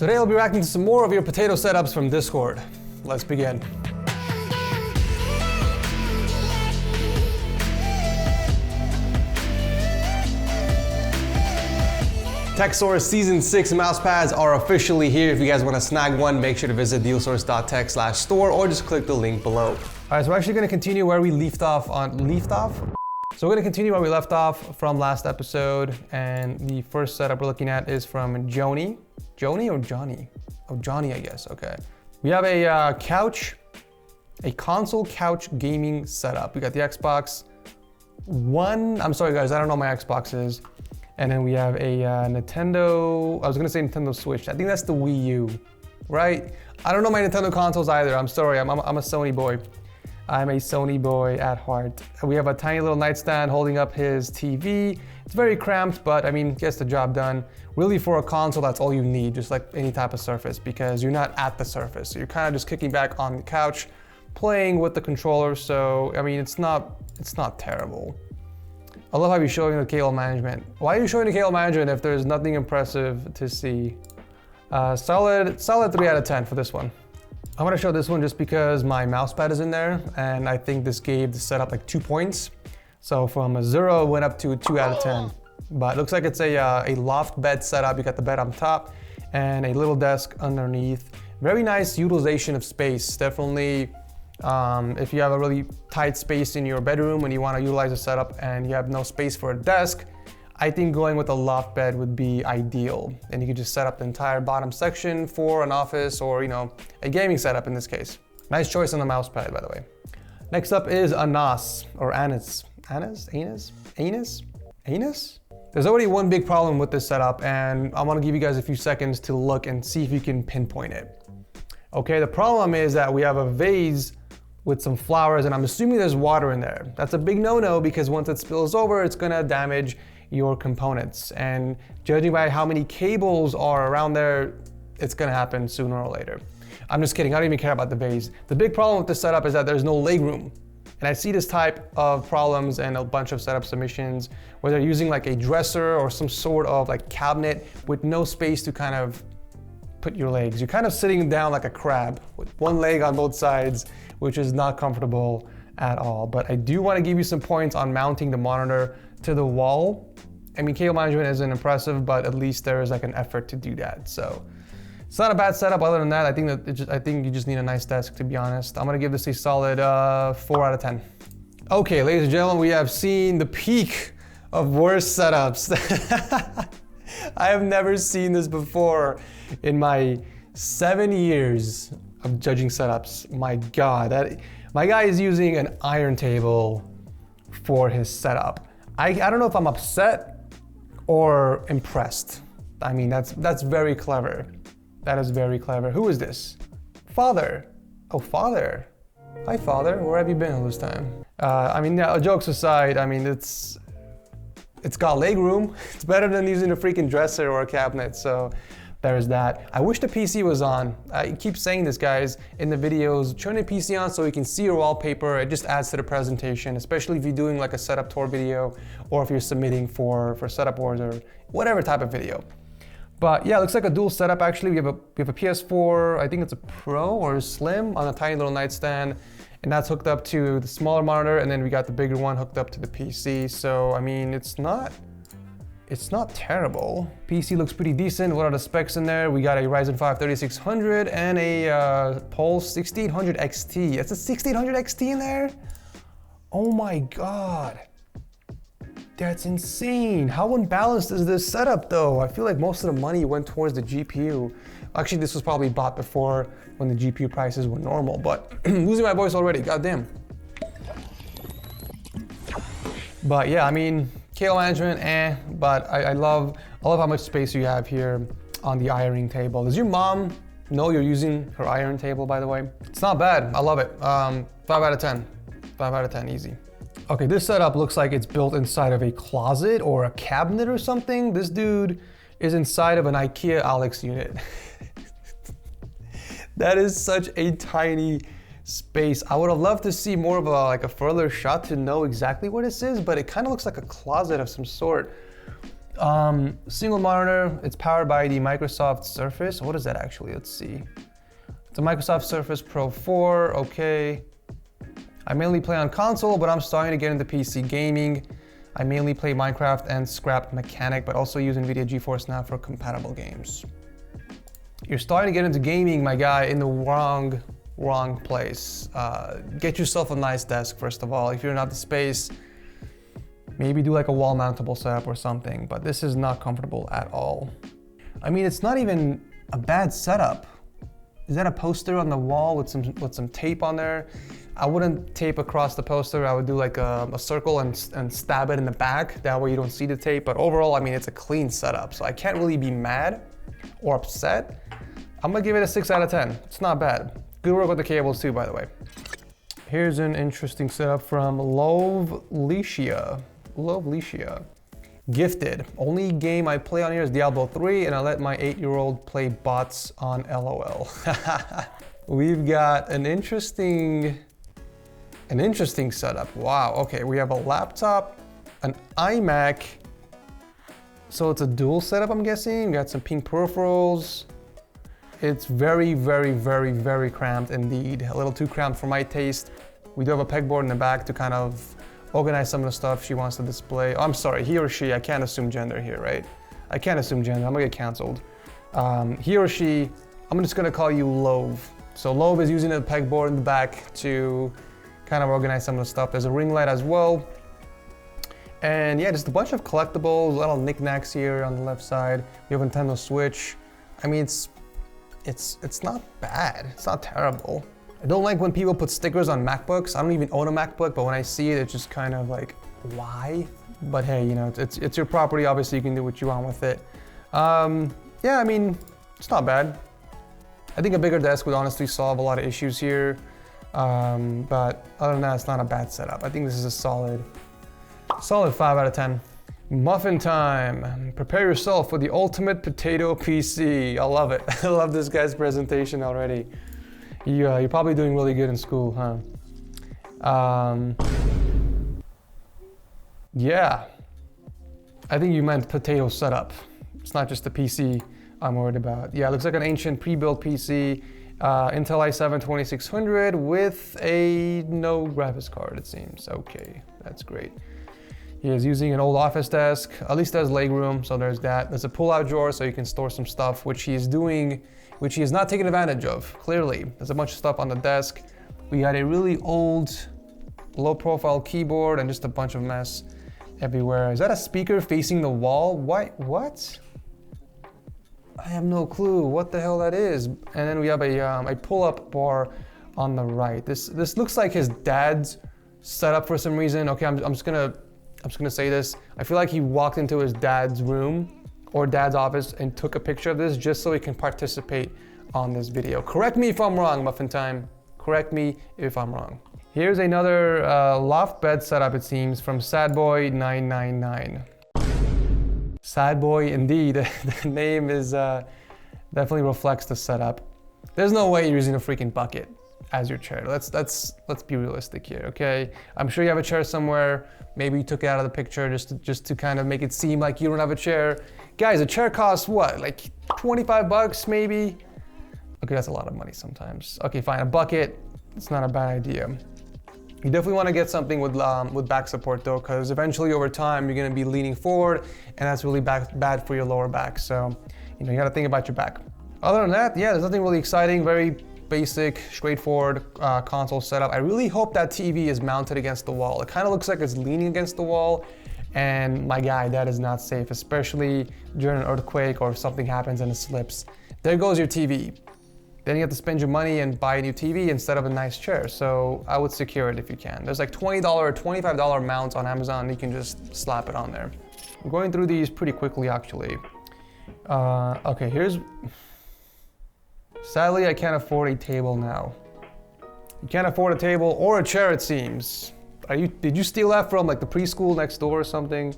Today I'll be reacting to some more of your potato setups from Discord. Let's begin. TechSource Season 6 mouse pads are officially here. If you guys want to snag one, make sure to visit dealsource.tech/store or just click the link below. All right, so we're actually going to continue where we left off. So we're going to continue where we left off from last episode, and the first setup we're looking at is from Joni. Joni or Johnny? Oh, Johnny, I guess. Okay. We have a couch, a console couch gaming setup. We got the Xbox One. I'm sorry, guys, I don't know what my Xbox is. And then we have a Nintendo, I was gonna say Nintendo Switch. I think that's the Wii U, right? I don't know my Nintendo consoles either. I'm sorry, I'm a Sony boy. I'm a Sony boy at heart. We have a tiny little nightstand holding up his TV. It's very cramped, but I mean, gets the job done. Really, for a console, that's all you need, just like any type of surface, because you're not at the surface. So you're kind of just kicking back on the couch, playing with the controller. So, I mean, it's not terrible. I love how you're showing the cable management. Why are you showing the cable management if there's nothing impressive to see? Solid 3 out of 10 for this one. I'm gonna show this one just because my mouse pad is in there, and I think this gave the setup like 2 points. So from a 0, went up to a 2 out of 10. But it looks like it's a loft bed setup. You got the bed on top and a little desk underneath. Very nice utilization of space. Definitely, if you have a really tight space in your bedroom and you want to utilize a setup and you have no space for a desk, I think going with a loft bed would be ideal. And you could just set up the entire bottom section for an office or, you know, a gaming setup in this case. Nice choice on the mouse pad, by the way. Next up is Anas or Anus. Anus? There's already one big problem with this setup, and I want to give you guys a few seconds to look and see if you can pinpoint it. Okay, the problem is that we have a vase with some flowers, and I'm assuming there's water in there. That's a big no-no because once it spills over, it's gonna damage your components. And judging by how many cables are around there, it's gonna happen sooner or later. I'm just kidding, I don't even care about the vase. The big problem with this setup is that there's no leg room. And I see this type of problems in a bunch of setup submissions where they're using like a dresser or some sort of like cabinet with no space to kind of put your legs. You're kind of sitting down like a crab with one leg on both sides, which is not comfortable at all. But I do want to give you some points on mounting the monitor to the wall. I mean, cable management isn't impressive, but at least there is like an effort to do that. So it's not a bad setup. Other than that, I think you just need a nice desk, to be honest. I'm gonna give this a solid 4 out of 10. Okay, ladies and gentlemen, we have seen the peak of worst setups. I have never seen this before in my 7 years of judging setups. My God, my guy is using an iron table for his setup. I don't know if I'm upset or impressed. I mean, that's very clever. That is very clever. Who is this? Father. Oh, Father. Hi, Father. Where have you been all this time? I mean, yeah, jokes aside, I mean, it's got leg room. It's better than using a freaking dresser or a cabinet, so there's that. I wish the PC was on. I keep saying this, guys, in the videos. Turn the PC on so you can see your wallpaper. It just adds to the presentation, especially if you're doing like a setup tour video or if you're submitting for setup wars or whatever type of video. But yeah, it looks like a dual setup actually. We have a PS4, I think it's a Pro or a Slim on a tiny little nightstand, and that's hooked up to the smaller monitor, and then we got the bigger one hooked up to the PC. So I mean, it's not terrible. PC looks pretty decent. What are the specs in there? We got a Ryzen 5 3600 and a Pulse 1600 XT. It's a 1600 XT in there? Oh my God. That's insane. How unbalanced is this setup though? I feel like most of the money went towards the GPU. Actually, this was probably bought before when the GPU prices were normal, but losing my voice already, goddamn. But yeah, I mean, cable management, but I love how much space you have here on the ironing table. Does your mom know you're using her iron table, by the way? It's not bad, I love it. 5 out of 10, 5 out of 10, easy. Okay, this setup looks like it's built inside of a closet or a cabinet or something. This dude is inside of an IKEA Alex unit. That is such a tiny space. I would have loved to see more of a further shot to know exactly what this is, but it kind of looks like a closet of some sort. Single monitor, it's powered by the Microsoft Surface. What is that actually? Let's see. It's a Microsoft Surface Pro 4, okay. I mainly play on console, but I'm starting to get into PC gaming. I mainly play Minecraft and Scrap Mechanic, but also use NVIDIA GeForce Now for compatible games. You're starting to get into gaming, my guy, in the wrong place. Get yourself a nice desk, first of all. If you're not the space, maybe do like a wall mountable setup or something, but this is not comfortable at all. I mean, it's not even a bad setup. Is that a poster on the wall with some tape on there? I wouldn't tape across the poster. I would do like a circle and stab it in the back. That way you don't see the tape. But overall, I mean, it's a clean setup. So I can't really be mad or upset. I'm gonna give it a 6 out of 10. It's not bad. Good work with the cables too, by the way. Here's an interesting setup from Lovelicia. Gifted. Only game I play on here is Diablo 3, and I let my 8-year-old play bots on LOL. We've got an interesting setup. Wow, okay, we have a laptop, an iMac, so it's a dual setup, I'm guessing. We got some pink peripherals. It's very, very, very, very cramped indeed. A little too cramped for my taste. We do have a pegboard in the back to kind of organize some of the stuff she wants to display. Oh, I'm sorry, he or she, I can't assume gender here, right? I can't assume gender, I'm gonna get canceled. He or she, I'm just gonna call you Love. So Love is using a pegboard in the back to kind of organize some of the stuff. There's a ring light as well. And yeah, just a bunch of collectibles, little knickknacks here on the left side. We have a Nintendo Switch. I mean, it's not bad, it's not terrible. I don't like when people put stickers on MacBooks. I don't even own a MacBook, but when I see it, it's just kind of like, why? But hey, you know, it's your property. Obviously, you can do what you want with it. Yeah, I mean, it's not bad. I think a bigger desk would honestly solve a lot of issues here. But other than that, it's not a bad setup. I think this is a solid 5 out of 10. Muffin time. Prepare yourself for the ultimate potato PC. I love it. I love this guy's presentation already. You're probably doing really good in school, huh? Yeah. I think you meant potato setup. It's not just the PC I'm worried about. Yeah, it looks like an ancient pre-built PC. Intel i7 2600 with a no graphics card, it seems. Okay, that's great. He is using an old office desk. At least there's leg room, so there's that. There's a pull-out drawer so you can store some stuff, which he is doing, which he has not taken advantage of, clearly. There's a bunch of stuff on the desk. We got a really old, low-profile keyboard and just a bunch of mess everywhere. Is that a speaker facing the wall? What? I have no clue what the hell that is. And then we have a pull-up bar on the right. This looks like his dad's setup for some reason. Okay, I'm just gonna say this. I feel like he walked into his dad's room or dad's office and took a picture of this just so he can participate on this video. Correct me if I'm wrong, Muffin Time. Correct me if I'm wrong. Here's another loft bed setup, it seems, from Sadboy999. Sad boy indeed. The name is definitely reflects the setup. There's no way you're using a freaking bucket as your chair. Let's be realistic here, okay? I'm sure you have a chair somewhere. Maybe you took it out of the picture just to kind of make it seem like you don't have a chair. Guys, a chair costs what? Like 25 bucks maybe? Okay, that's a lot of money sometimes. Okay, fine, a bucket, it's not a bad idea. You definitely want to get something with back support though, because eventually over time you're going to be leaning forward, and that's really bad for your lower back. So, you know, you got to think about your back. Other than that, yeah, there's nothing really exciting. Very basic, straightforward console setup. I really hope that TV is mounted against the wall. It kind of looks like it's leaning against the wall, and my guy, that is not safe, especially during an earthquake or if something happens and it slips. There goes your TV. Then you have to spend your money and buy a new TV instead of a nice chair. So I would secure it if you can. There's like $20 or $25 mounts on Amazon. You can just slap it on there. I'm going through these pretty quickly actually. Okay, here's, sadly I can't afford a table now. You can't afford a table or a chair it seems. Did you steal that from like the preschool next door or something?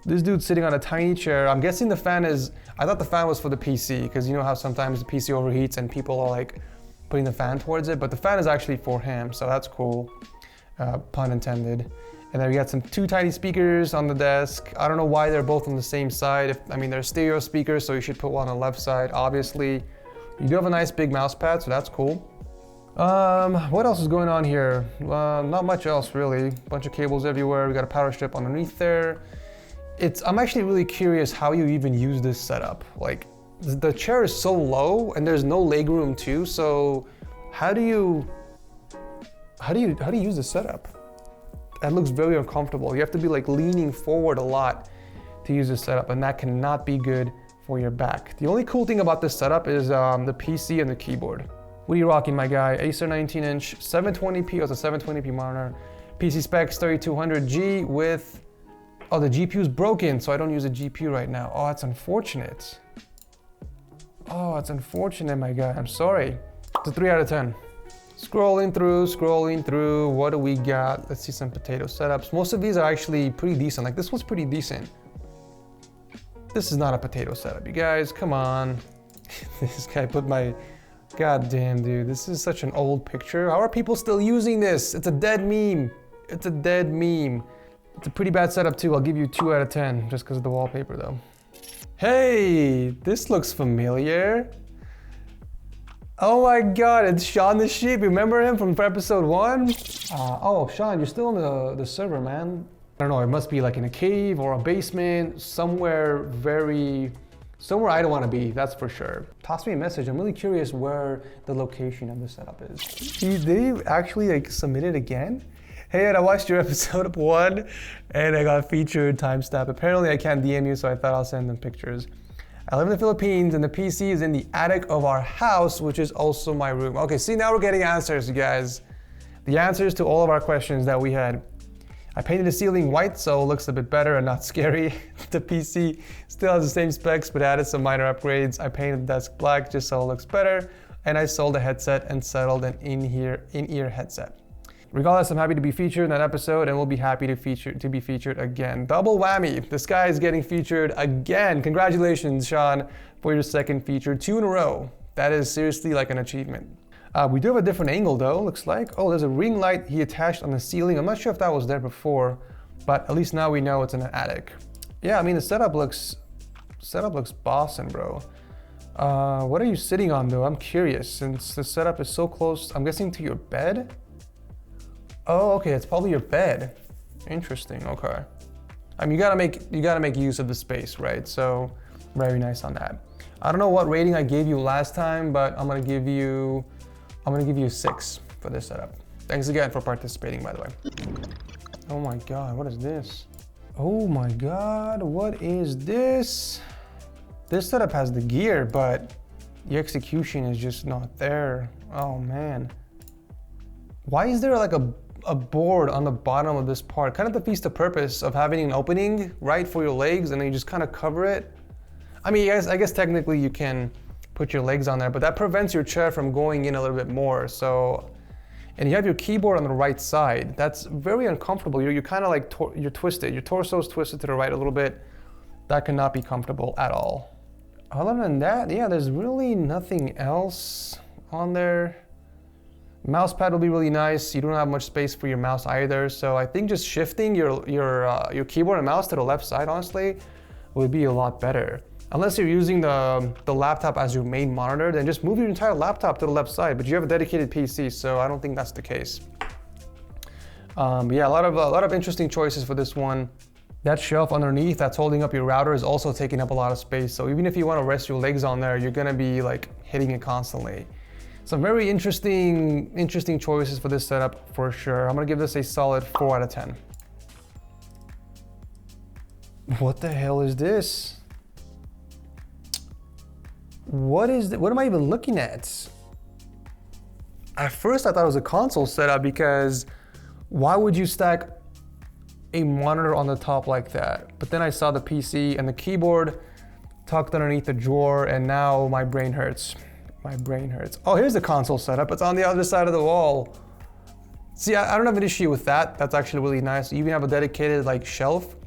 This dude's sitting on a tiny chair. I'm guessing the fan is, I thought the fan was for the PC, because you know how sometimes the PC overheats and people are like putting the fan towards it, but the fan is actually for him, so that's cool, pun intended. And And then we got some 2 tiny speakers on the desk. I don't know why they're both on the same side. I mean, they're stereo speakers, so you should put one on the left side, obviously. You do have a nice big mouse pad, so that's cool. What else is going on here? Not much else really. Bunch of cables everywhere. We got a power strip underneath there. I'm actually really curious how you even use this setup. Like, the chair is so low and there's no leg room too, so how do you use this setup? That looks very uncomfortable. You have to be like leaning forward a lot to use this setup, and that cannot be good for your back. The only cool thing about this setup is the PC and the keyboard. What are you rocking, my guy? Acer 19-inch, 720p, it's a 720p monitor. PC specs 3200G with, oh, the GPU is broken, so I don't use a GPU right now. Oh, that's unfortunate. Oh, it's unfortunate, my guy. I'm sorry. It's a 3 out of 10. Scrolling through, what do we got? Let's see some potato setups. Most of these are actually pretty decent. Like, this one's pretty decent. This is not a potato setup, you guys, come on. This guy put my, god damn, dude, this is such an old picture. How are people still using this? It's a dead meme. It's a dead meme. It's a pretty bad setup too. I'll give you 2 out of 10 just because of the wallpaper though. Hey, this looks familiar. Oh my god, it's Sean the Sheep. Remember him from episode 1? Oh, Sean, you're still on the server, man. I don't know, it must be like in a cave or a basement, somewhere I don't want to be, that's for sure. Toss me a message. I'm really curious where the location of the setup is. Did they actually like submit it again? Hey, I watched your episode 1 and I got featured timestamp. Apparently I can't DM you, so I thought I'll send them pictures. I live in the Philippines and the PC is in the attic of our house, which is also my room. Okay, see, now we're getting answers, you guys. The answers to all of our questions that we had. I painted the ceiling white so it looks a bit better and not scary. The PC still has the same specs but added some minor upgrades. I painted the desk black just so it looks better. And I sold a headset and settled an in-ear headset. Regardless, I'm happy to be featured in that episode and we'll be happy to be featured again. Double whammy, this guy is getting featured again. Congratulations, Sean, for your 2nd feature, 2 in a row. That is seriously like an achievement. We do have a different angle though, looks like. Oh, there's a ring light he attached on the ceiling. I'm not sure if that was there before, but at least now we know it's in an attic. Yeah, I mean, the setup looks bossin', bro. What are you sitting on though? I'm curious, since the setup is so close, I'm guessing to your bed? Oh, okay, it's probably your bed. Interesting, okay. I mean, you gotta make use of the space, right? So, very nice on that. I don't know what rating I gave you last time, but I'm gonna give you a 6 for this setup. Thanks again for participating, by the way. Oh my god, what is this? Oh my god, what is this? This setup has the gear, but the execution is just not there. Oh man. Why is there like a board on the bottom of this part? Kind of defeats the purpose of having an opening, right, for your legs, and then you just kind of cover it. I mean, I guess technically you can put your legs on there, but that prevents your chair from going in a little bit more. So, and you have your keyboard on the right side. That's very uncomfortable. You're kind of like, you're twisted. Your torso is twisted to the right a little bit. That cannot be comfortable at all. Other than that, yeah, there's really nothing else on there. Mouse pad will be really nice. You don't have much space for your mouse either. So I think just shifting your keyboard and mouse to the left side, honestly, would be a lot better. Unless you're using the laptop as your main monitor, then just move your entire laptop to the left side, but you have a dedicated PC, so I don't think that's the case. But yeah, a lot of interesting choices for this one. That shelf underneath that's holding up your router is also taking up a lot of space, so even if you want to rest your legs on there, you're gonna be like hitting it constantly. Some very interesting choices for this setup for sure. I'm gonna give this a solid 4 out of 10. What the hell is this? What am I even looking at? At first I thought it was a console setup because why would you stack a monitor on the top like that? But then I saw the PC and the keyboard tucked underneath the drawer and now my brain hurts. My brain hurts. Oh, here's the console setup. It's on the other side of the wall. See, I don't have an issue with that. That's actually really nice. You even have a dedicated like shelf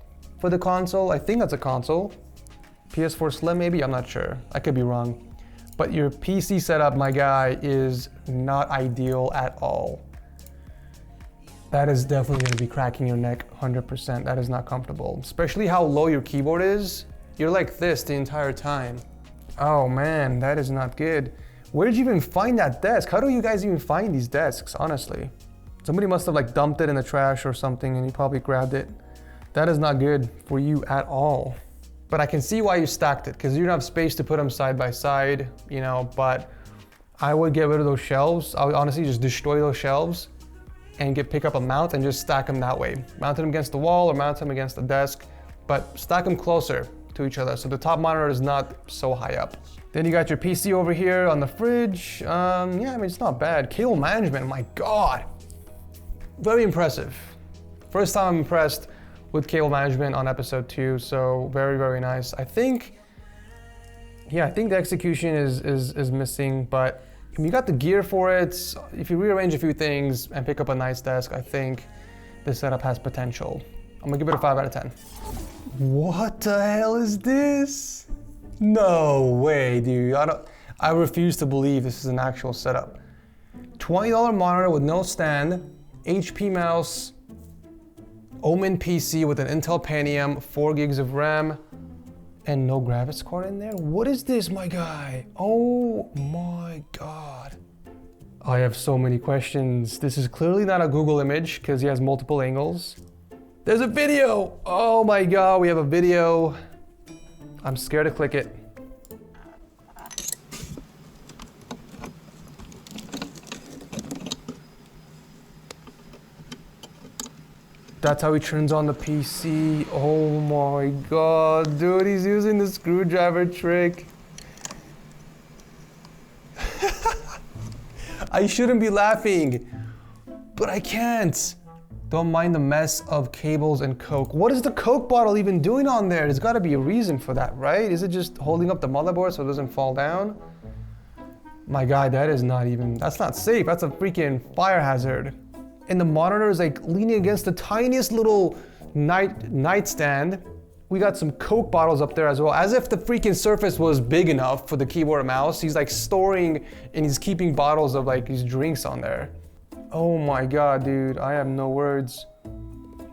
for the console. I think that's a console. PS4 Slim maybe, I'm not sure. I could be wrong. But your PC setup, my guy, is not ideal at all. That is definitely gonna be cracking your neck 100%. That is not comfortable, especially how low your keyboard is. You're like this the entire time. Oh man, that is not good. Where did you even find that desk? How do you guys even find these desks, honestly? Somebody must have like dumped it in the trash or something and you probably grabbed it. That is not good for you at all. But I can see why you stacked it, because you don't have space to put them side by side, you know, but I would get rid of those shelves. I would honestly just destroy those shelves and pick up a mount and just stack them that way. Mount them against the wall or mount them against the desk, but stack them closer to each other so the top monitor is not so high up. Then you got your PC over here on the fridge. Yeah, I mean, it's not bad. Cable management, my God. Very impressive. First time I'm impressed with cable management on episode 2, so very, very nice. I think the execution is missing, but you got the gear for it. If you rearrange a few things and pick up a nice desk, I think this setup has potential. I'm gonna give it a 5 out of 10. What the hell is this? No way, dude. I refuse to believe this is an actual setup. $20 monitor with no stand, HP mouse, Omen PC with an Intel Pentium, 4 gigs of RAM, and no graphics card in there? What is this, my guy? Oh my God. I have so many questions. This is clearly not a Google image because he has multiple angles. There's a video. Oh my God, we have a video. I'm scared to click it. That's how he turns on the PC. Oh my God, dude, he's using the screwdriver trick. I shouldn't be laughing, but I can't. Don't mind the mess of cables and Coke. What is the Coke bottle even doing on there? There's gotta be a reason for that, right? Is it just holding up the motherboard so it doesn't fall down? My guy, that's not safe. That's a freaking fire hazard. And the monitor is like leaning against the tiniest little nightstand. We got some Coke bottles up there as well, as if the freaking surface was big enough for the keyboard and mouse. He's like storing and he's keeping bottles of like these drinks on there. Oh my God, dude, I have no words.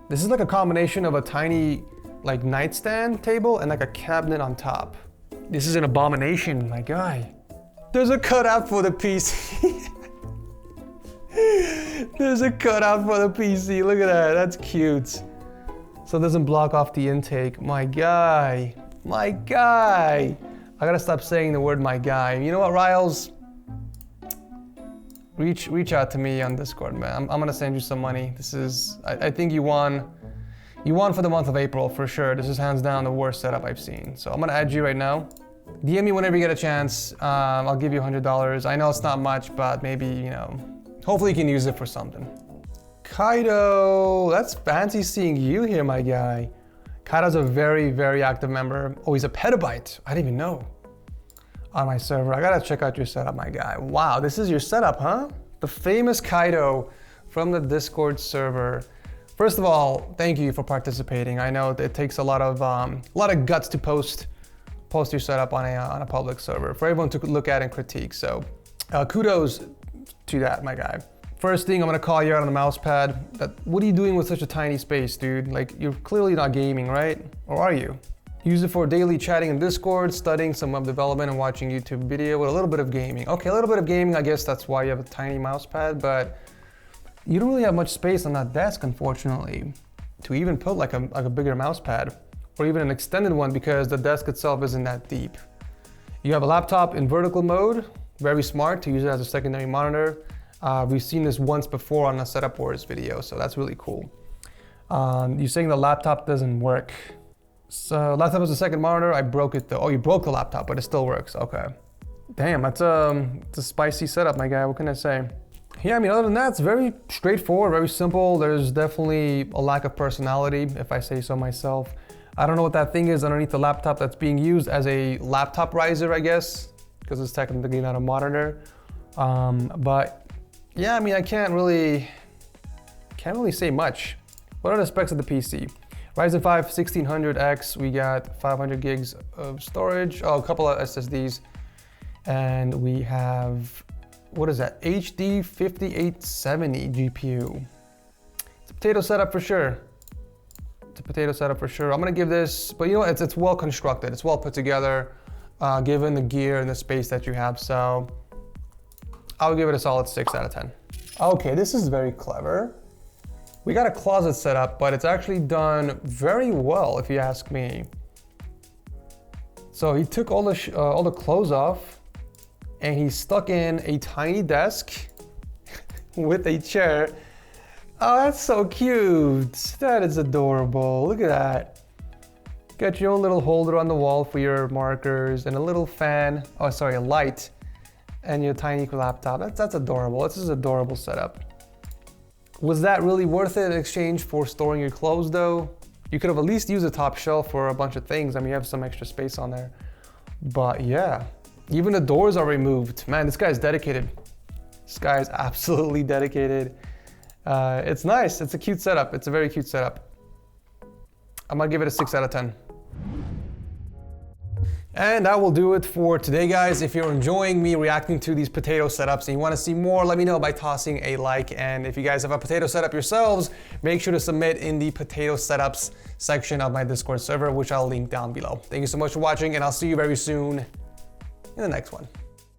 This is like a combination of a tiny like nightstand table and like a cabinet on top. This is an abomination, my guy. There's a cutout for the PC. There's a cutout for the PC, look at that, that's cute. So it doesn't block off the intake. My guy. I gotta stop saying the word my guy. You know what, Riles? Reach out to me on Discord, man. I'm gonna send you some money. I think you won. You won for the month of April, for sure. This is hands down the worst setup I've seen. So I'm gonna add you right now. DM me whenever you get a chance. I'll give you $100. I know it's not much, but maybe, you know, hopefully you can use it for something. Kaido, that's fancy seeing you here, my guy. Kaido's a very, very active member. Oh, he's a petabyte. I didn't even know. On my server, I gotta check out your setup, my guy. Wow, this is your setup, huh? The famous Kaido from the Discord server. First of all, thank you for participating. I know it takes a lot of guts to post your setup on a public server for everyone to look at and critique. So, kudos to that, my guy. First thing, I'm gonna call you out on the mouse pad. What are you doing with such a tiny space, dude? Like, you're clearly not gaming, right? Or are you? Use it for daily chatting in Discord, studying some web development, and watching YouTube video with a little bit of gaming. Okay, a little bit of gaming, I guess that's why you have a tiny mouse pad, but you don't really have much space on that desk, unfortunately, to even put like a bigger mouse pad, or even an extended one, because the desk itself isn't that deep. You have a laptop in vertical mode, very smart to use it as a secondary monitor. We've seen this once before on a setup wars video, so that's really cool. You're saying the laptop doesn't work. So laptop is a second monitor. I broke it though. Oh, you broke the laptop, but it still works. Okay. Damn, it's a spicy setup, my guy. What can I say? Yeah, I mean, other than that, it's very straightforward, very simple. There's definitely a lack of personality, if I say so myself. I don't know what that thing is underneath the laptop that's being used as a laptop riser, I guess, because it's technically not a monitor. But yeah, I mean, I can't really say much. What are the specs of the PC? Ryzen 5 1600X, we got 500 gigs of storage, a couple of SSDs, and we have, what is that, HD 5870 GPU. potato setup for sure. It's a potato setup for sure. I'm gonna give this, but you know what? It's well constructed. It's well put together, given the gear and the space that you have. So I would give it a solid 6 out of 10. Okay, this is very clever. We got a closet set up, but it's actually done very well, if you ask me. So he took all the clothes off, and he stuck in a tiny desk with a chair. Oh, that's so cute. That is adorable. Look at that. Got your own little holder on the wall for your markers and a little fan. Oh, sorry, a light, and your tiny laptop. That's adorable. This is an adorable setup. Was that really worth it in exchange for storing your clothes though? You could have at least used a top shelf for a bunch of things. I mean, you have some extra space on there. But yeah, even the doors are removed. Man, this guy's dedicated. This guy is absolutely dedicated. It's nice. It's a cute setup. It's a very cute setup. I'm gonna give it a 6 out of 10. And that will do it for today, guys. If you're enjoying me reacting to these potato setups and you want to see more, let me know by tossing a like. And if you guys have a potato setup yourselves, make sure to submit in the potato setups section of my Discord server, which I'll link down below. Thank you so much for watching, and I'll see you very soon in the next one.